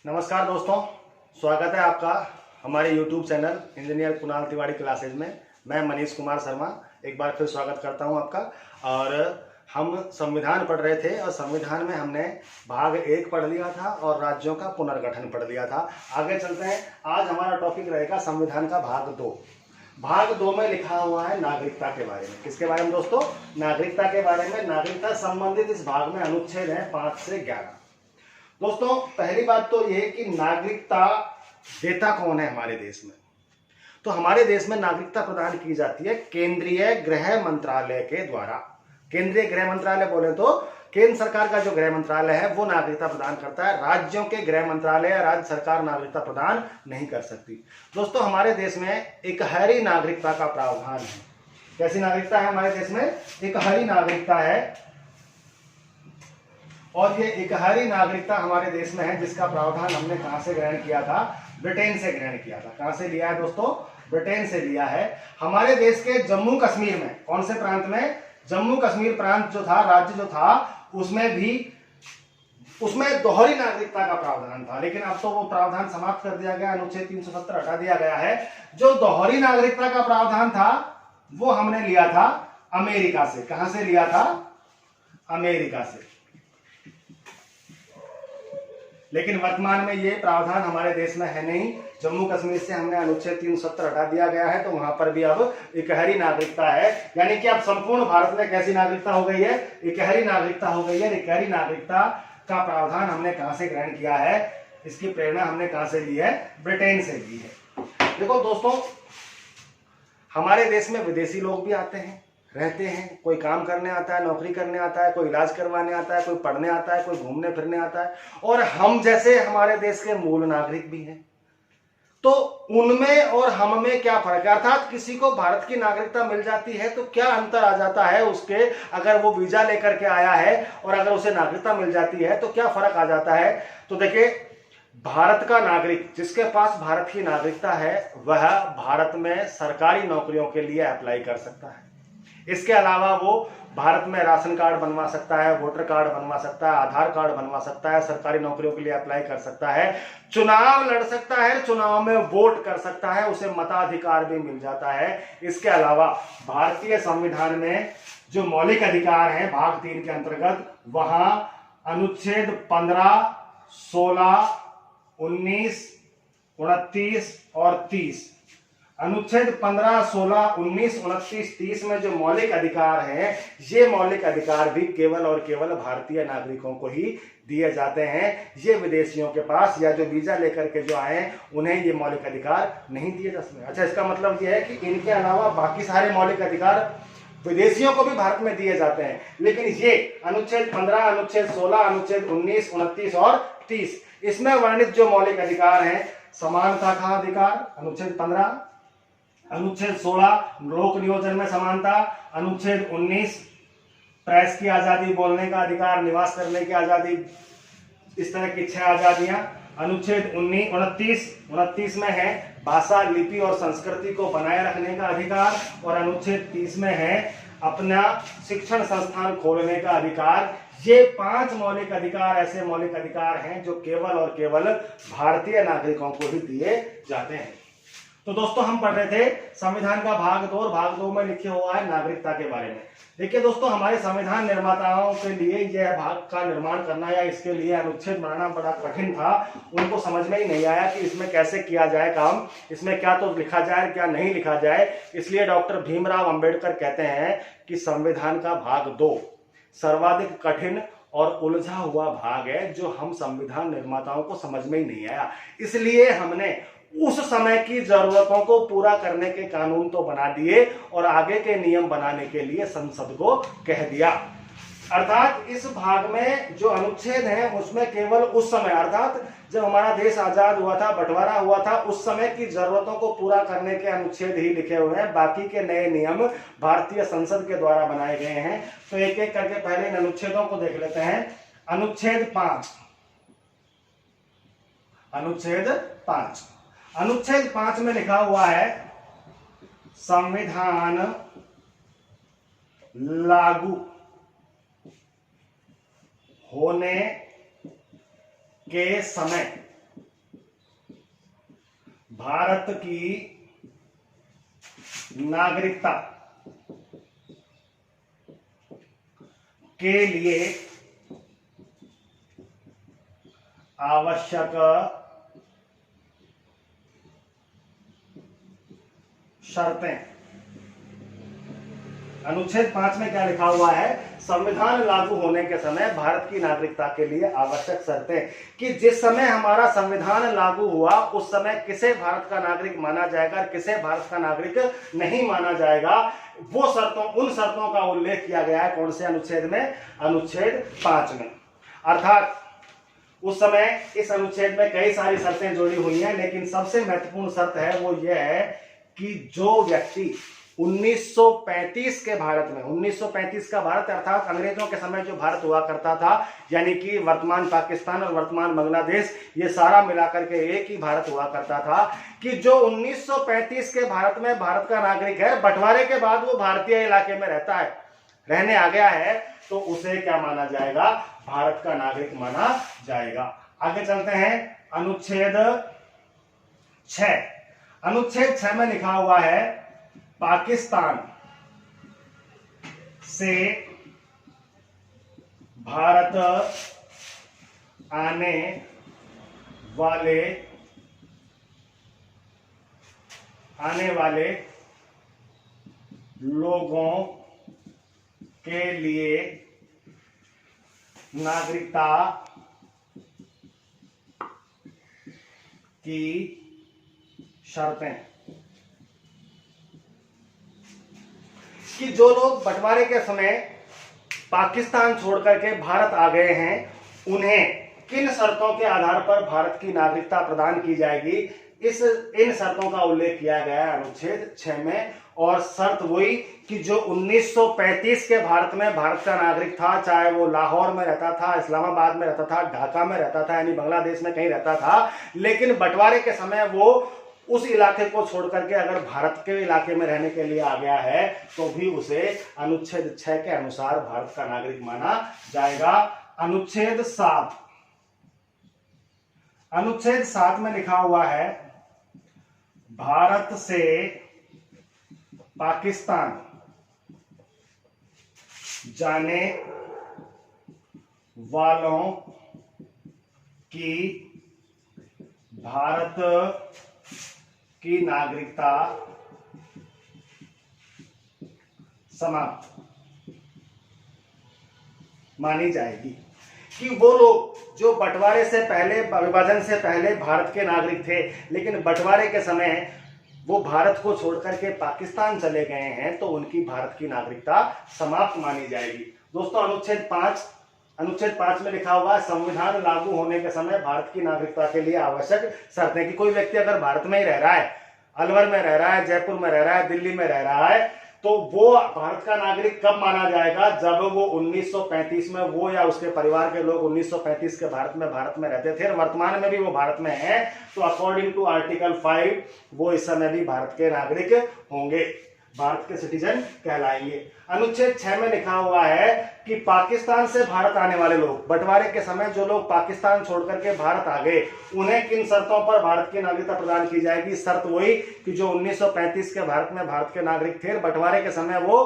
नमस्कार दोस्तों, स्वागत है आपका हमारे YouTube channel engineer Kunal Tiwari classes में। मैं मनीष कुमार शर्मा एक बार फिर स्वागत करता हूं आपका। और हम संविधान पढ़ रहे थे और संविधान में हमने भाग 1 पढ़ लिया था और राज्यों का पुनर्गठन पढ़ लिया था। आगे चलते हैं, आज हमारा टॉपिक रहेगा संविधान का भाग 2। भाग 2 में लिखा हुआ है नागरिकता के बारे में। किसके बारे में दोस्तों? नागरिकता के बारे में। नागरिकता संबंधित इस भाग में अनुच्छेद है 5 से 11। दोस्तों, पहली बात तो यह कि नागरिकता देता कौन है हमारे देश में। तो हमारे देश में नागरिकता प्रदान की जाती है केंद्रीय गृह मंत्रालय के द्वारा। केंद्रीय गृह मंत्रालय बोले तो केंद्र सरकार का जो गृह मंत्रालय है वो नागरिकता प्रदान करता है। राज्यों के गृह मंत्रालय या राज्य सरकार नागरिकता प्रदान नहीं कर सकती। दोस्तों, हमारे देश में इकहरी नागरिकता का प्रावधान है। कैसी नागरिकता है हमारे देश में? इकहरी नागरिकता है। और ये इकहरी नागरिकता हमारे देश में है जिसका प्रावधान हमने कहां से ग्रहण किया था? ब्रिटेन से ग्रहण किया था। कहां से लिया है दोस्तों? ब्रिटेन से लिया है। हमारे देश के जम्मू कश्मीर में, कौन से प्रांत में? जम्मू कश्मीर प्रांत जो था, राज्य जो था, उसमें दोहरी नागरिकता का प्रावधान था। लेकिन अब तो वो प्रावधान समाप्त कर दिया गया, अनुच्छेद 370 हटा दिया गया है। जो दोहरी नागरिकता का प्रावधान था वो हमने लिया था अमेरिका से। कहां से लिया था? अमेरिका से। लेकिन वर्तमान में ये प्रावधान हमारे देश में है नहीं। जम्मू कश्मीर से हमने अनुच्छेद 370 हटा दिया गया है, तो वहां पर भी अब इकहरी नागरिकता है। यानी कि अब संपूर्ण भारत में कैसी नागरिकता हो गई है? इकहरी नागरिकता हो गई है। इकहरी नागरिकता का प्रावधान हमने कहां से ग्रहण किया है? इसकी प्रेरणा हमने कहां से ली है? ब्रिटेन से ली है। देखो दोस्तों, हमारे देश में विदेशी लोग भी आते हैं, रहते हैं। कोई काम करने आता है, नौकरी करने आता है, कोई इलाज करवाने आता है, कोई पढ़ने आता है, कोई घूमने फिरने आता है। और हम जैसे हमारे देश के मूल नागरिक भी हैं। तो उनमें और हम में क्या फर्क है? अर्थात किसी को भारत की नागरिकता मिल जाती है तो क्या अंतर आ जाता है उसके, अगर वो वीजा लेकर के आया है और अगर उसे नागरिकता मिल जाती है तो क्या फर्क आ जाता है? तो देखिए, भारत का नागरिक, जिसके पास भारत की नागरिकता है, वह भारत में सरकारी नौकरियों के लिए अप्लाई कर सकता है। इसके अलावा वो भारत में राशन कार्ड बनवा सकता है, वोटर कार्ड बनवा सकता है, आधार कार्ड बनवा सकता है, सरकारी नौकरियों के लिए अप्लाई कर सकता है, चुनाव लड़ सकता है, चुनाव में वोट कर सकता है, उसे मताधिकार भी मिल जाता है। इसके अलावा भारतीय संविधान में जो मौलिक अधिकार हैं भाग 3 के अंतर्गत, वहां अनुच्छेद 15, 16, 19, 29 और 30, अनुच्छेद 15, 16, 19, 29, 30 में जो मौलिक अधिकार हैं, ये मौलिक अधिकार भी केवल और केवल भारतीय नागरिकों को ही दिए जाते हैं। ये विदेशियों के पास या जो वीजा लेकर के जो आए उन्हें ये मौलिक अधिकार नहीं दिए जा सकते। अच्छा, इसका मतलब ये है कि इनके अलावा बाकी सारे मौलिक अधिकार विदेशियों को भी भारत में दिए जाते हैं। लेकिन ये अनुच्छेद 15, अनुच्छेद 16, अनुच्छेद 19, 29 और 30, इसमें वर्णित जो मौलिक अधिकार हैं, समानता का अधिकार अनुच्छेद 15, अनुच्छेद 16 लोक नियोजन में समानता, अनुच्छेद 19 प्रेस की आजादी, बोलने का अधिकार, निवास करने की आजादी, इस तरह की 6 आजादियां। अनुच्छेद 29 में है भाषा, लिपि और संस्कृति को बनाए रखने का अधिकार। और अनुच्छेद 30 में है अपना शिक्षण संस्थान खोलने का अधिकार। ये 5 मौलिक अधिकार ऐसे मौलिक अधिकार हैं जो केवल और केवल भारतीय नागरिकों को ही दिए जाते हैं। तो दोस्तों, हम पढ़ रहे थे संविधान का भाग 2 और भाग 2 में लिखे हुआ है नागरिकता के बारे में। देखिए दोस्तों, हमारे संविधान निर्माताओं के लिए यह भाग का निर्माण करना या इसके लिए अनुच्छेद बनाना बड़ा कठिन था। उनको समझ में ही नहीं आया कि इसमें कैसे किया जाए काम, इसमें क्या तो लिखा जाए क्या नहीं लिखा जाए। इसलिए डॉक्टर भीमराव अंबेडकर कहते हैं कि संविधान का भाग 2 सर्वाधिक कठिन और उलझा हुआ भाग है जो हम संविधान निर्माताओं को समझ में ही नहीं आया। इसलिए हमने उस समय की जरूरतों को पूरा करने के कानून तो बना दिए और आगे के नियम बनाने के लिए संसद को कह दिया। अर्थात इस भाग में जो अनुच्छेद हैं उसमें केवल उस समय, अर्थात जब हमारा देश आजाद हुआ था, बंटवारा हुआ था, उस समय की जरूरतों को पूरा करने के अनुच्छेद ही लिखे हुए हैं। बाकी के नए नियम भारतीय संसद के द्वारा बनाए गए हैं। तो एक एक करके पहले इन अनुच्छेदों को देख लेते हैं। अनुच्छेद 5, अनुच्छेद 5 में लिखा हुआ है संविधान लागू होने के समय भारत की नागरिकता के लिए आवश्यक शर्तें। अनुच्छेद 5 में क्या लिखा हुआ है? संविधान लागू होने के समय भारत की नागरिकता के लिए आवश्यक शर्तें, कि जिस समय हमारा संविधान लागू हुआ उस समय किसे भारत का नागरिक माना जाएगा और किसे भारत का नागरिक नहीं माना जाएगा, वो उन शर्तों का उल्लेख किया गया है। कौन से अनुच्छेद में? अनुच्छेद 5 में। अर्थात उस समय इस अनुच्छेद में कई सारी शर्तें जुड़ी हुई हैं, लेकिन सबसे महत्वपूर्ण शर्त है वो ये है कि जो व्यक्ति 1935 के भारत में, 1935 का भारत अर्थात अंग्रेजों के समय जो भारत हुआ करता था, यानी कि वर्तमान पाकिस्तान और वर्तमान बांग्लादेश, ये सारा मिलाकर के एक ही भारत हुआ करता था, कि जो 1935 के भारत में भारत का नागरिक है, बंटवारे के बाद वो भारतीय इलाके में रहता है, रहने आ गया है, तो उसे क्या माना जाएगा? भारत का नागरिक माना जाएगा। आगे चलते हैं। अनुच्छेद 6। अनुच्छेद 6 में लिखा हुआ है पाकिस्तान से भारत आने वाले लोगों के लिए नागरिकता की शर्तें, कि जो लोग बंटवारे के समय पाकिस्तान छोड़कर के भारत आ गए हैं, उन्हें किन शर्तों के आधार पर भारत की नागरिकता प्रदान की जाएगी, इन शर्तों का उल्लेख किया गया है अनुच्छेद 6 में। और शर्त वही कि जो 1935 के भारत में भारत का नागरिक था, चाहे वो लाहौर में रहता था, इस्लामाबाद में रहता था, ढाका में रहता था, यानी बांग्लादेश में कहीं रहता था, लेकिन बंटवारे के समय वो उस इलाके को छोड़कर के अगर भारत के इलाके में रहने के लिए आ गया है, तो भी उसे अनुच्छेद 6 के अनुसार भारत का नागरिक माना जाएगा। अनुच्छेद 7। अनुच्छेद 7 में लिखा हुआ है भारत से पाकिस्तान जाने वालों की भारत की नागरिकता समाप्त मानी जाएगी। कि वो लोग जो बंटवारे से पहले, विभाजन से पहले भारत के नागरिक थे, लेकिन बंटवारे के समय वो भारत को छोड़कर के पाकिस्तान चले गए हैं, तो उनकी भारत की नागरिकता समाप्त मानी जाएगी। दोस्तों, अनुच्छेद 5 में लिखा हुआ है संविधान लागू होने के समय भारत की नागरिकता के लिए आवश्यक शर्तें, कि कोई व्यक्ति अगर भारत में ही रह रहा है, अलवर में रह रहा है, जयपुर में रह रहा है, दिल्ली में रह रहा है, तो वो भारत का नागरिक कब माना जाएगा? जब वो 1935 में, वो या उसके परिवार के लोग 1935 के भारत में रहते थे और वर्तमान में भी वो भारत में है, तो अकॉर्डिंग टू आर्टिकल 5 वो इस समय भी भारत के नागरिक होंगे, भारत के सिटीजन कहलाएंगे। अनुच्छेद 6 में लिखा हुआ है कि पाकिस्तान से भारत आने वाले लोग, बंटवारे के समय जो लोग पाकिस्तान छोड़कर के भारत आ गए, उन्हें किन शर्तों पर भारत की नागरिकता प्रदान की जाएगी? शर्त वही कि जो 1935 के भारत में भारत के नागरिक थे, बंटवारे के समय वो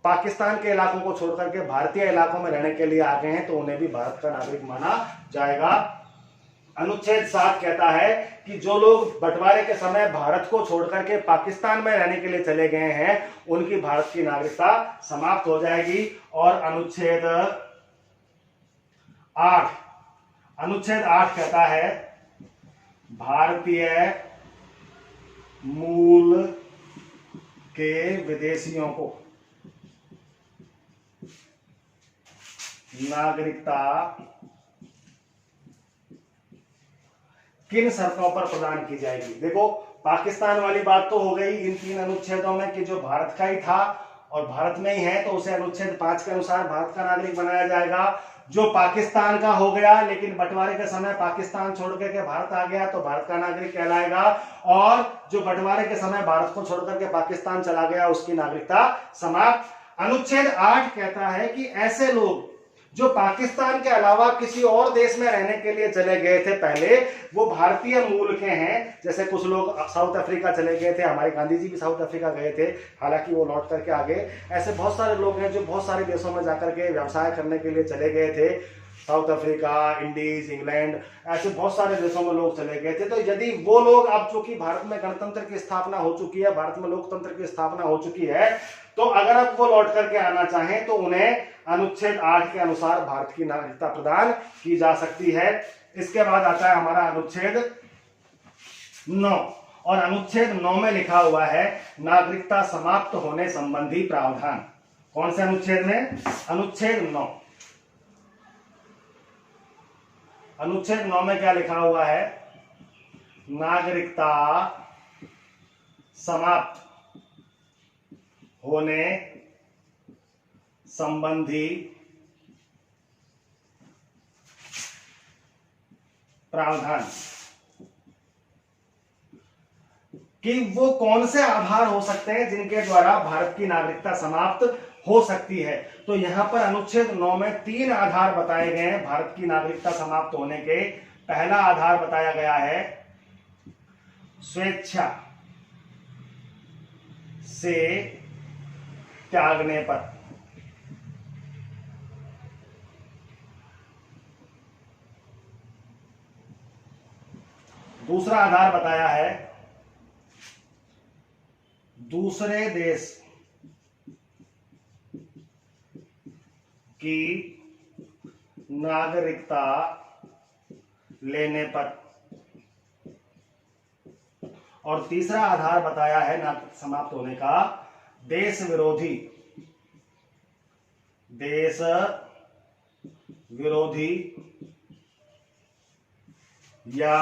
पाकिस्तान के इलाकों को छोड़कर के भारतीय इलाकों में रहने के लिए आ गए हैं, तो उन्हें भी भारत का नागरिक माना जाएगा। अनुच्छेद 7 कहता है कि जो लोग बंटवारे के समय भारत को छोड़कर के पाकिस्तान में रहने के लिए चले गए हैं, उनकी भारत की नागरिकता समाप्त हो जाएगी। और अनुच्छेद 8 कहता है भारतीय मूल के विदेशियों को नागरिकता किन शर्तों पर प्रदान की जाएगी? देखो, पाकिस्तान वाली बात तो हो गई इन 3 अनुच्छेदों में कि जो भारत का ही था और भारत में ही है, तो उसे अनुच्छेद 5 के अनुसार भारत का नागरिक बनाया जाएगा। जो पाकिस्तान का हो गया, लेकिन बंटवारे के समय पाकिस्तान छोड़ के भारत आ गया, तो भारत का नागरिक कहलाएगा। और जो बंटवारे के समय भारत को छोड़कर के पाकिस्तान चला गया, उसकी नागरिकता समाप्त। अनुच्छेद 8 कहता है कि ऐसे लोग जो पाकिस्तान के अलावा किसी और देश में रहने के लिए चले गए थे पहले, वो भारतीय मूल के हैं। जैसे कुछ लोग साउथ अफ्रीका चले गए थे, हमारे गांधी जी भी साउथ अफ्रीका गए थे, हालांकि वो लौट करके आ गए। ऐसे बहुत सारे लोग हैं जो बहुत सारे देशों में जाकर के व्यवसाय करने के लिए चले गए थे, साउथ अफ्रीका, इंडीज, इंग्लैंड, ऐसे बहुत सारे देशों में लोग चले गए थे। तो यदि वो लोग, अब चूंकि भारत में गणतंत्र की स्थापना हो चुकी है, भारत में लोकतंत्र की स्थापना हो चुकी है, तो अगर अब वो लौट करके आना चाहें तो उन्हें अनुच्छेद 8 के अनुसार भारत की नागरिकता प्रदान की जा सकती है। इसके बाद आता है हमारा अनुच्छेद 9, और अनुच्छेद 9 में लिखा हुआ है नागरिकता समाप्त होने संबंधी प्रावधान। कौन से अनुच्छेद में? अनुच्छेद 9। अनुच्छेद 9 में क्या लिखा हुआ है? नागरिकता समाप्त होने संबंधी प्रावधान। कि वो कौन से आधार हो सकते हैं जिनके द्वारा भारत की नागरिकता समाप्त हो सकती है। तो यहां पर अनुच्छेद 9 में 3 आधार बताए गए हैं भारत की नागरिकता समाप्त होने के। पहला आधार बताया गया है स्वेच्छा से त्यागने पर। दूसरा आधार बताया है दूसरे देश की नागरिकता लेने पर। और तीसरा आधार बताया है नागरिकता समाप्त होने का देश विरोधी या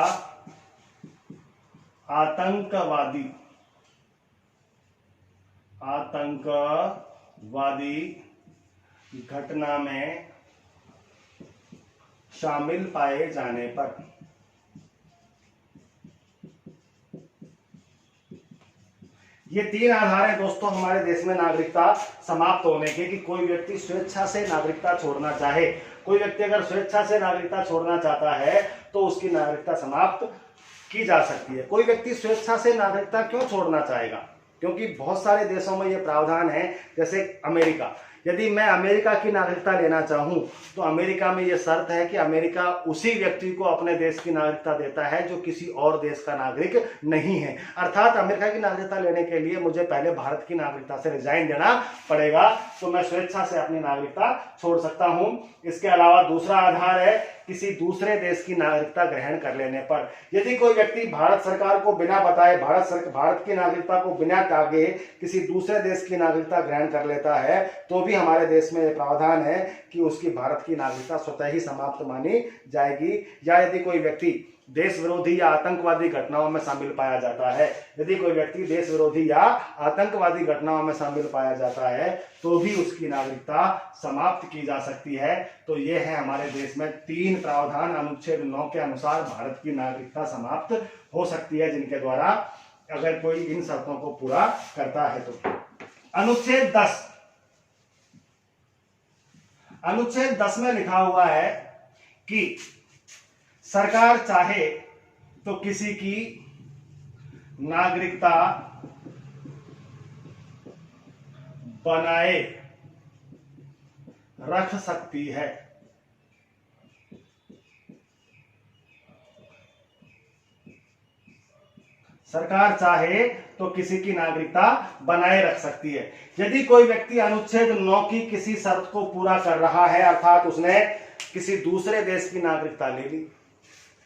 आतंकवादी घटना में शामिल पाए जाने पर। ये 3 आधार है दोस्तों हमारे देश में नागरिकता समाप्त होने के, कि कोई व्यक्ति स्वेच्छा से नागरिकता छोड़ना चाहे। कोई व्यक्ति अगर स्वेच्छा से नागरिकता छोड़ना चाहता है तो उसकी नागरिकता समाप्त की जा सकती है। कोई व्यक्ति स्वेच्छा से नागरिकता क्यों छोड़ना चाहेगा? क्योंकि बहुत सारे देशों में यह प्रावधान है, जैसे अमेरिका। यदि मैं अमेरिका की नागरिकता लेना चाहूं तो अमेरिका में यह शर्त है कि अमेरिका उसी व्यक्ति को अपने देश की नागरिकता देता है जो किसी और देश का नागरिक नहीं है। अर्थात अमेरिका की नागरिकता लेने के लिए मुझे पहले भारत की नागरिकता से रिजाइन देना पड़ेगा, तो मैं स्वेच्छा से अपनी नागरिकता छोड़ सकता हूं। इसके अलावा दूसरा आधार है किसी दूसरे देश की नागरिकता ग्रहण कर लेने पर। यदि कोई व्यक्ति भारत सरकार को बिना बताए भारत की नागरिकता को बिना त्यागे किसी दूसरे देश की नागरिकता ग्रहण कर लेता है तो भी हमारे देश में यह प्रावधान है कि उसकी भारत की नागरिकता स्वतः ही समाप्त मानी जाएगी। या यदि कोई व्यक्ति देश विरोधी या आतंकवादी घटनाओं में शामिल पाया जाता है, यदि कोई व्यक्ति देश विरोधी या आतंकवादी घटनाओं में शामिल पाया जाता है तो भी उसकी नागरिकता समाप्त की जा सकती है। तो ये है हमारे देश में 3 प्रावधान अनुच्छेद 9 के अनुसार भारत की नागरिकता समाप्त हो सकती है, जिनके द्वारा अगर कोई इन शर्तों को पूरा करता है तो। अनुच्छेद 10। अनुच्छेद 10 में लिखा हुआ है कि सरकार चाहे तो किसी की नागरिकता बनाए रख सकती है। सरकार चाहे तो किसी की नागरिकता बनाए रख सकती है। यदि कोई व्यक्ति अनुच्छेद 9 की किसी शर्त को पूरा कर रहा है, अर्थात उसने किसी दूसरे देश की नागरिकता ले ली,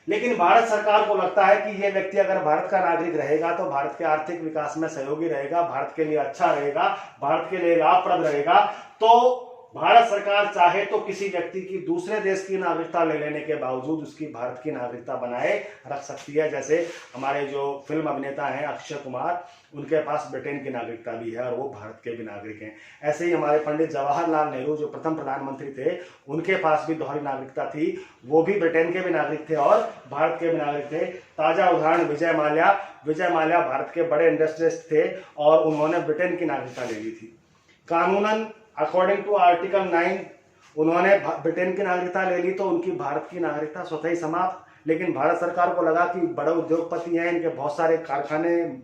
लेकिन भारत सरकार को लगता है कि यह व्यक्ति अगर भारत का नागरिक रहेगा तो भारत के आर्थिक विकास में सहयोगी रहेगा, भारत के लिए अच्छा रहेगा, भारत के लिए लाभप्रद रहेगा, तो भारत सरकार चाहे तो किसी व्यक्ति की दूसरे देश की नागरिकता ले लेने के बावजूद उसकी भारत की नागरिकता बनाए रख सकती है। जैसे हमारे जो फिल्म अभिनेता हैं अक्षय कुमार, उनके पास ब्रिटेन की नागरिकता भी है और वो भारत के भी नागरिक हैं। ऐसे ही हमारे पंडित जवाहरलाल नेहरू जो प्रथम प्रधानमंत्री थे, उनके पास भी दोहरी नागरिकता थी, वो भी ब्रिटेन के भी नागरिक थे और भारत के भी नागरिक थे। ताजा उदाहरण विजय माल्या भारत के बड़े इंडस्ट्रियलिस्ट थे और उन्होंने ब्रिटेन की नागरिकता ले ली थी। कानूनन अकॉर्डिंग टू आर्टिकल 9 उन्होंने ब्रिटेन की नागरिकता ले ली तो उनकी भारत की नागरिकता स्वतः ही समाप्त। लेकिन भारत सरकार को लगा कि बड़े उद्योगपति हैं, इनके बहुत सारे कारखाने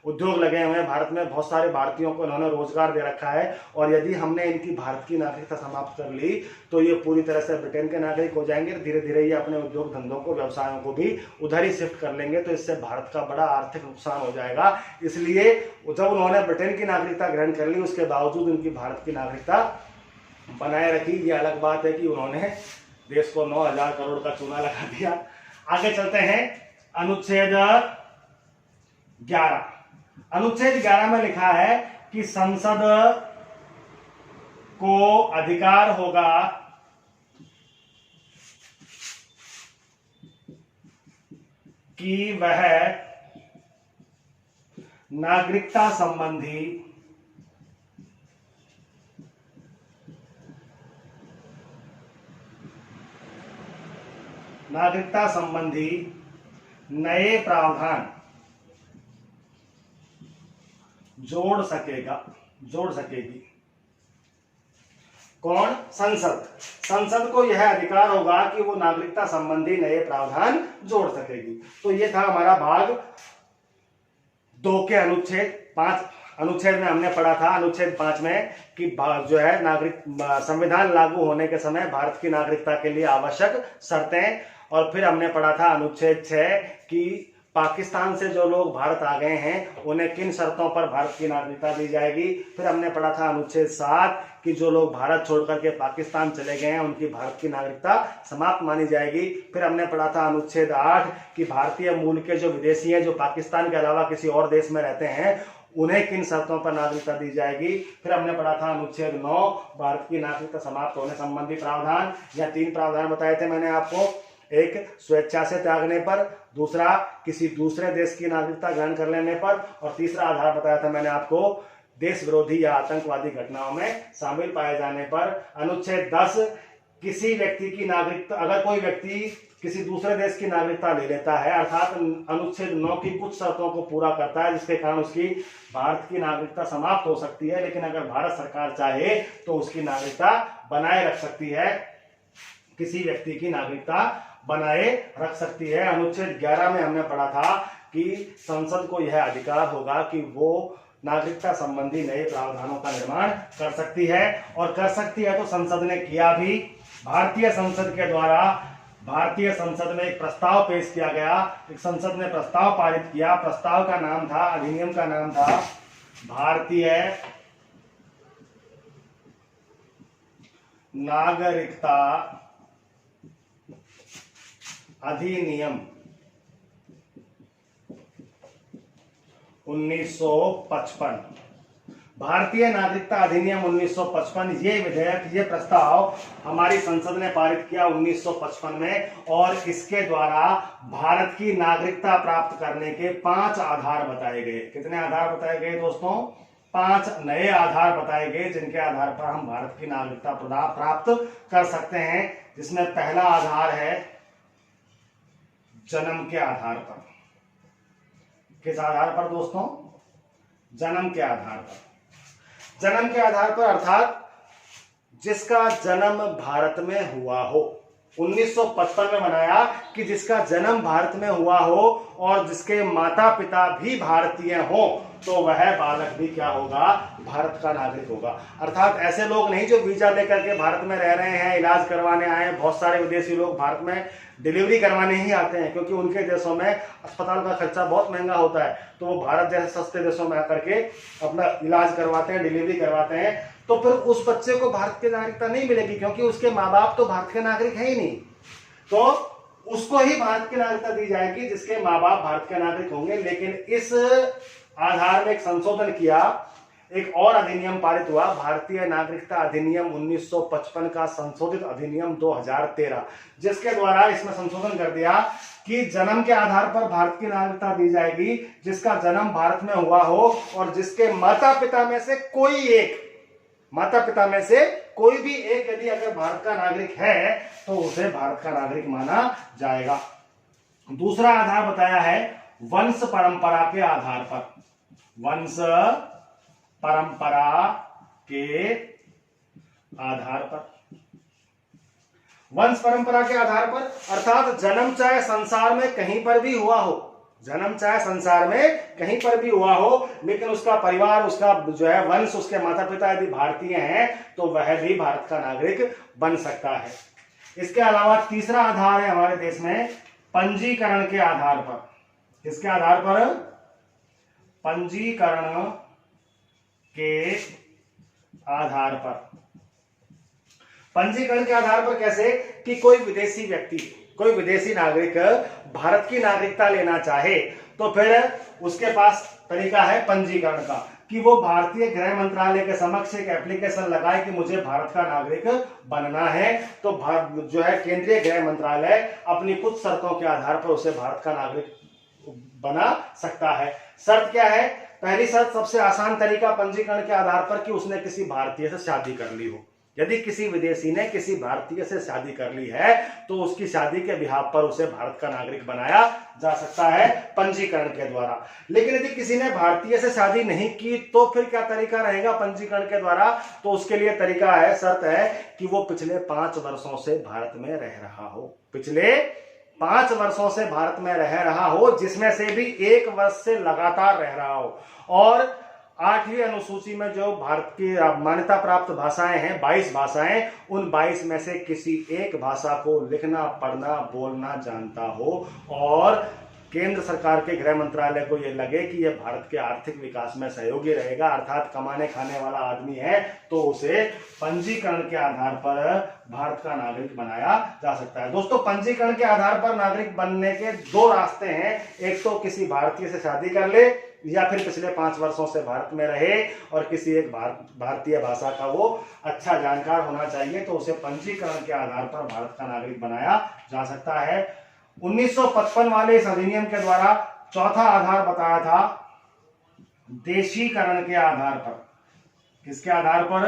उद्योग लगे हुए हैं भारत में, बहुत सारे भारतीयों को इन्होंने रोजगार दे रखा है, और यदि हमने इनकी भारत की नागरिकता समाप्त कर ली तो ये पूरी तरह से ब्रिटेन के नागरिक हो जाएंगे। धीरे धीरे ये अपने उद्योग धंधों को, व्यवसायों को भी उधर ही शिफ्ट कर लेंगे, तो इससे भारत का बड़ा आर्थिक नुकसान हो जाएगा। इसलिए जब उन्होंने ब्रिटेन की नागरिकता ग्रहण कर ली, उसके बावजूद उनकी भारत की नागरिकता बनाए रखी। ये अलग बात है कि उन्होंने देश को 9,000 करोड़ का चूना लगा दिया। आगे चलते हैं, अनुच्छेद 11। अनुच्छेद 11 में लिखा है कि संसद को अधिकार होगा कि वह नागरिकता संबंधी नए प्रावधान जोड़ सकेगी। कौन? संसद को यह अधिकार होगा कि वो नागरिकता संबंधी नए प्रावधान जोड़ सकेगी। तो ये था हमारा भाग 2 के अनुच्छेद 5। अनुच्छेद में हमने पढ़ा था अनुच्छेद 5 में कि जो है नागरिक संविधान लागू होने के समय भारत की नागरिकता के लिए आवश्यक शर्तें, और फिर हमने पढ़ा था अनुच्छेद 6 कि पाकिस्तान से जो लोग भारत आ गए हैं उन्हें किन शर्तों पर भारत की नागरिकता दी जाएगी। फिर हमने पढ़ा था अनुच्छेद 7 कि जो लोग भारत छोड़कर के पाकिस्तान चले गए हैं उनकी भारत की नागरिकता समाप्त मानी जाएगी। फिर हमने पढ़ा था अनुच्छेद 8 कि भारतीय मूल के जो विदेशी हैं, जो पाकिस्तान के अलावा किसी और देश में रहते हैं, उन्हें किन शर्तों पर नागरिकता दी जाएगी। फिर हमने पढ़ा था अनुच्छेद 9 भारत की नागरिकता समाप्त होने संबंधी प्रावधान। या 3 प्रावधान बताए थे मैंने आपको, एक स्वेच्छा से त्यागने पर, दूसरा किसी दूसरे देश की नागरिकता ग्रहण कर लेने पर, और तीसरा आधार बताया था मैंने आपको देश विरोधी या आतंकवादी घटनाओं में शामिल पाए जाने पर। अनुच्छेद 10 किसी व्यक्ति की नागरिकता, अगर कोई व्यक्ति किसी दूसरे देश की नागरिकता ले लेता है, अर्थात अनुच्छेद 9 की कुछ शर्तों को पूरा करता है जिसके कारण उसकी भारत की नागरिकता समाप्त हो सकती है, लेकिन अगर भारत सरकार चाहे तो उसकी नागरिकता बनाए रख सकती है, किसी व्यक्ति की नागरिकता बनाए रख सकती है। अनुच्छेद 11 में हमने पढ़ा था कि संसद को यह अधिकार होगा कि वो नागरिकता संबंधी नए प्रावधानों का निर्माण कर सकती है, और कर सकती है तो संसद ने किया भी। भारतीय संसद के द्वारा भारतीय संसद में एक प्रस्ताव पेश किया गया, एक संसद ने प्रस्ताव पारित किया। प्रस्ताव का नाम था, अधिनियम का नाम था भारतीय नागरिकता अधिनियम 1955। भारतीय नागरिकता अधिनियम 1955, ये विधेयक, ये प्रस्ताव हमारी संसद ने पारित किया 1955 में, और इसके द्वारा भारत की नागरिकता प्राप्त करने के 5 आधार बताए गए। कितने आधार बताए गए दोस्तों? 5 नए आधार बताए गए जिनके आधार पर हम भारत की नागरिकता प्राप्त कर सकते हैं, जिसमें पहला आधार है जन्म के आधार पर। किस आधार पर दोस्तों? जन्म के आधार पर। जन्म के आधार पर अर्थात जिसका जन्म भारत में हुआ हो। 1955 में बनाया कि जिसका जन्म भारत में हुआ हो और जिसके माता पिता भी भारतीय हो, तो वह बालक भी क्या होगा? भारत का नागरिक होगा। अर्थात ऐसे लोग नहीं जो वीजा लेकर के भारत में रह रहे हैं, इलाज करवाने आए हैं। बहुत सारे विदेशी लोग भारत में डिलीवरी करवाने ही आते हैं, क्योंकि उनके देशों में अस्पताल का खर्चा बहुत महंगा होता है, तो वो भारत जैसे सस्ते देशों में आकर के अपना इलाज करवाते हैं, डिलीवरी करवाते हैं। तो फिर उस बच्चे को भारत की नागरिकता नहीं मिलेगी, क्योंकि उसके माँ बाप तो भारत के नागरिक है ही नहीं। तो उसको ही भारत की नागरिकता दी जाएगी जिसके माँ बाप भारत के नागरिक होंगे। लेकिन इस आधार में एक संशोधन किया, एक और अधिनियम पारित हुआ, भारतीय नागरिकता अधिनियम 1955 का संशोधित अधिनियम 2013, जिसके द्वारा इसमें संशोधन कर दिया कि जन्म के आधार पर भारत की नागरिकता दी जाएगी जिसका जन्म भारत में हुआ हो और जिसके माता पिता में से कोई भी एक यदि अगर भारत का नागरिक है तो उसे भारत का नागरिक माना जाएगा। दूसरा आधार बताया है वंश परंपरा के आधार पर। वंश परंपरा के आधार पर वंश परंपरा के आधार पर, अर्थात जन्म चाहे संसार में कहीं पर भी हुआ हो, जन्म चाहे संसार में कहीं पर भी हुआ हो, लेकिन उसका परिवार, उसका जो है वंश, उसके माता पिता यदि भारतीय हैं तो वह भी भारत का नागरिक बन सकता है। इसके अलावा तीसरा आधार है हमारे देश में पंजीकरण के आधार पर। किसके आधार पर? पंजीकरण के आधार पर। पंजीकरण के आधार पर कैसे? कि कोई विदेशी व्यक्ति, कोई विदेशी नागरिक भारत की नागरिकता लेना चाहे तो फिर उसके पास तरीका है पंजीकरण का, कि वो भारतीय गृह मंत्रालय के समक्ष एक एप्लीकेशन लगाए कि मुझे भारत का नागरिक बनना है, तो जो है केंद्रीय गृह मंत्रालय अपनी कुछ शर्तों के आधार पर उसे भारत का नागरिक बना सकता है। शर्त क्या है? पहली शर्त, सबसे आसान तरीका पंजीकरण के आधार पर, कि उसने किसी भारतीय से शादी कर ली हो। यदि किसी विदेशी ने किसी भारतीय से शादी कर ली है तो उसकी शादी के बिहाफ पर उसे भारत का नागरिक बनाया जा सकता है पंजीकरण के द्वारा। लेकिन यदि किसी ने भारतीय से शादी नहीं की तो फिर क्या तरीका रहेगा पंजीकरण के द्वारा? तो उसके लिए तरीका है, शर्त है कि वो पिछले 5 वर्षों से भारत में रह रहा हो, पिछले 5 वर्षों से भारत में रह रहा हो, जिसमें से भी 1 वर्ष से लगातार रह रहा हो। और 8वीं अनुसूची में जो भारत की मान्यता प्राप्त भाषाएं हैं, 22 भाषाएं, उन 22 में से किसी एक भाषा को लिखना, पढ़ना, बोलना जानता हो, और केंद्र सरकार के गृह मंत्रालय को यह लगे कि यह भारत के आर्थिक विकास में सहयोगी रहेगा, अर्थात कमाने खाने वाला आदमी है, तो उसे पंजीकरण के आधार पर भारत का नागरिक बनाया जा सकता है। दोस्तों, पंजीकरण के आधार पर नागरिक बनने के 2 रास्ते हैं। एक तो किसी भारतीय से शादी कर ले, या फिर पिछले 5 वर्षों से भारत में रहे और किसी एक भारतीय भाषा का वो अच्छा जानकार होना चाहिए, तो उसे पंजीकरण के आधार पर भारत का नागरिक बनाया जा सकता है। 1955 वाले इस अधिनियम के द्वारा चौथा आधार बताया था देशीकरण के आधार पर। किसके आधार पर?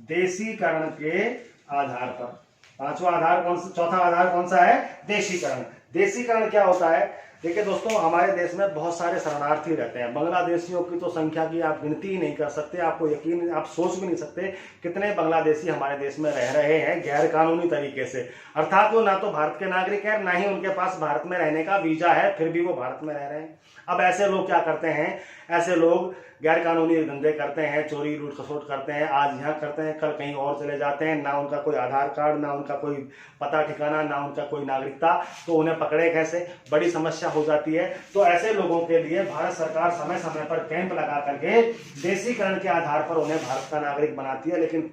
देशीकरण के आधार पर। पांचवा आधार कौन सा? चौथा आधार कौन सा है? देशीकरण। देशीकरण क्या होता है? देखिए दोस्तों, हमारे देश में बहुत सारे शरणार्थी रहते हैं। बांग्लादेशियों की तो संख्या की आप गिनती ही नहीं कर सकते, आपको यकीन, आप सोच भी नहीं सकते कितने बांग्लादेशी हमारे देश में रह रहे हैं गैर कानूनी तरीके से। अर्थात वो ना तो भारत के नागरिक है, ना ही उनके पास भारत में रहने का वीजा है, फिर भी वो भारत में रह रहे हैं। अब ऐसे लोग क्या करते हैं? ऐसे लोग गैर कानूनी धंधे करते हैं, चोरी लूट खसोट करते हैं, आज यहाँ करते हैं, कल कहीं और चले जाते हैं, ना उनका कोई आधार कार्ड, ना उनका कोई पता ठिकाना, ना उनका कोई नागरिकता, तो उन्हें पकड़े कैसे? बड़ी समस्या हो जाती है। तो ऐसे लोगों के लिए भारत सरकार समय समय पर कैंप लगा करके देशीकरण के आधार पर उन्हें भारत का नागरिक बनाती है। लेकिन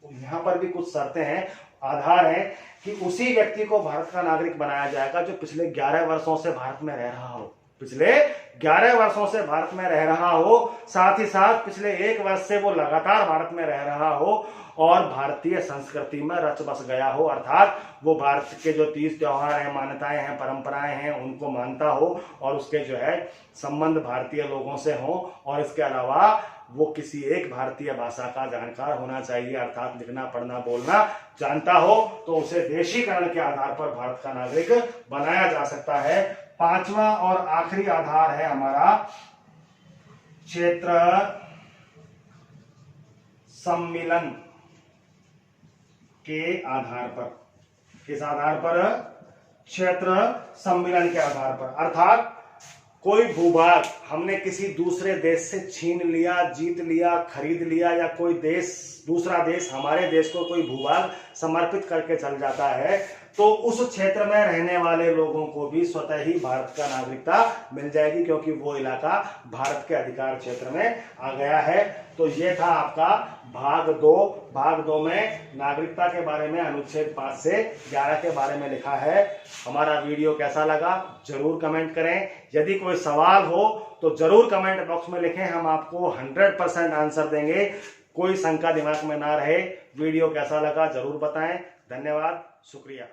यहाँ पर भी कुछ शर्तें हैं, आधार है कि उसी व्यक्ति को भारत का नागरिक बनाया जाएगा जो पिछले 11 वर्षों से भारत में रह रहा हो, पिछले 11 वर्षों से भारत में रह रहा हो, साथ ही साथ पिछले 1 वर्ष से वो लगातार भारत में रह रहा हो और भारतीय संस्कृति में रच बस गया हो, अर्थात वो भारत के जो 30 त्योहार हैं, मान्यताएं हैं, परंपराएं हैं, उनको मानता हो और उसके जो है संबंध भारतीय लोगों से हो, और इसके अलावा वो किसी एक भारतीय भाषा का जानकार होना चाहिए, अर्थात लिखना, पढ़ना, बोलना जानता हो, तो उसे देशीकरण के आधार पर भारत का नागरिक बनाया जा सकता है। 5वां और आखिरी आधार है हमारा क्षेत्र सम्मिलन के आधार पर। किस आधार पर? क्षेत्र सम्मिलन के आधार पर। अर्थात कोई भूभाग हमने किसी दूसरे देश से छीन लिया, जीत लिया, खरीद लिया, या कोई देश, दूसरा देश हमारे देश को कोई भूभाग समर्पित करके चल जाता है, तो उस क्षेत्र में रहने वाले लोगों को भी स्वतः ही भारत का नागरिकता मिल जाएगी, क्योंकि वो इलाका भारत के अधिकार क्षेत्र में आ गया है। तो ये था आपका भाग 2। भाग 2 में नागरिकता के बारे में अनुच्छेद 5 से 11 के बारे में लिखा है। हमारा वीडियो कैसा लगा जरूर कमेंट करें। यदि कोई सवाल हो तो जरूर कमेंट बॉक्स में लिखें, हम आपको 100% आंसर देंगे। कोई शंका दिमाग में ना रहे। वीडियो कैसा लगा जरूर बताएं। धन्यवाद, शुक्रिया।